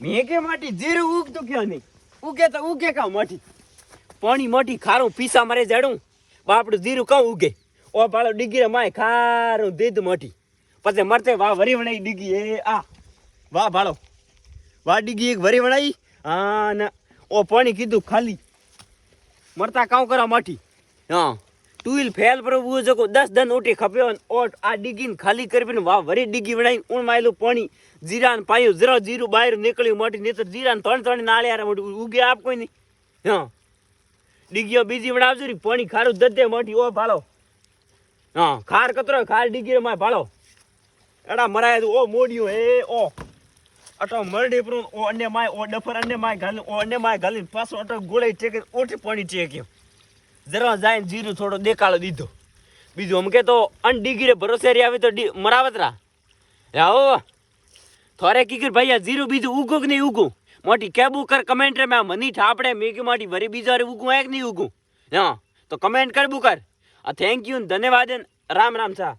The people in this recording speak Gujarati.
મેં કે માટી જીરું ઉગતું ક્યાં નહીં ઉગે તો ઉગે કા માટી પાણી મોટી ખારું પીસા મારે જડું બાપડું જીરું કાં ઉગે ઓ પાડો ડીગી માય ખારું દીધ મોટી પછી મરતે વાહ વરી વણાઈ ડીગી એ આ વાહ ભાડો વાહ ડીગી એક વરી વણાઈ હા ના ઓ પાણી કીધું ખાલી મરતા કાં કરવા માટી હા ટુઈલ ફેલ પર ઉભું જકો 10 દન ઉઠી ખપ્યો ઓટ આ ડીગીને ખાલી કરીને વાહ વરી ડીગી વણાઈ ઉણ માયલું પાણી જીરાન પાયું જરા જીરું બહાર નીકળ્યું મોટી નહીં તો જીરાન ત્રણ નાળિયાર મોટી ઉગે આપ કોઈ નહીં હા ડીગીઓ બીજી વણાવજો રી પાણી ખારું દદ્દે મોટી ઓ ભાળો હા ખાર કતરો ખાર ડીગી માં ભાળો એડા મરાય ઓ મોડિયો એ ઓ અટો મરડી પર ઓ અન્ય માય ઓ ડફર અન્ય માય ગાલી ઓ અન્ય માય ગાલી પાછો અટો ગોળાઈ ટેકે ઓઠી પાણી ટેક્યો જરા જાય જીરું થોડો દેખાડો દીધો બીજું અમ કે તો અન ડીગીરે ભરોસે રી આવી તો મરાવતરા આવો થોરે કીકર ભાઈ આ જીરું બીજું ઉગો કે નહીં ઉગું મોટી કેબુ કર કમેન્ટ રે મેં મની ઠાપડે મેગી માટી વરી બીજા રે ઉગું એક નહીં ઉગું હા તો કમેન્ટ કરબું કર થેન્ક યુ ધન્યવાદ રામ રામ સા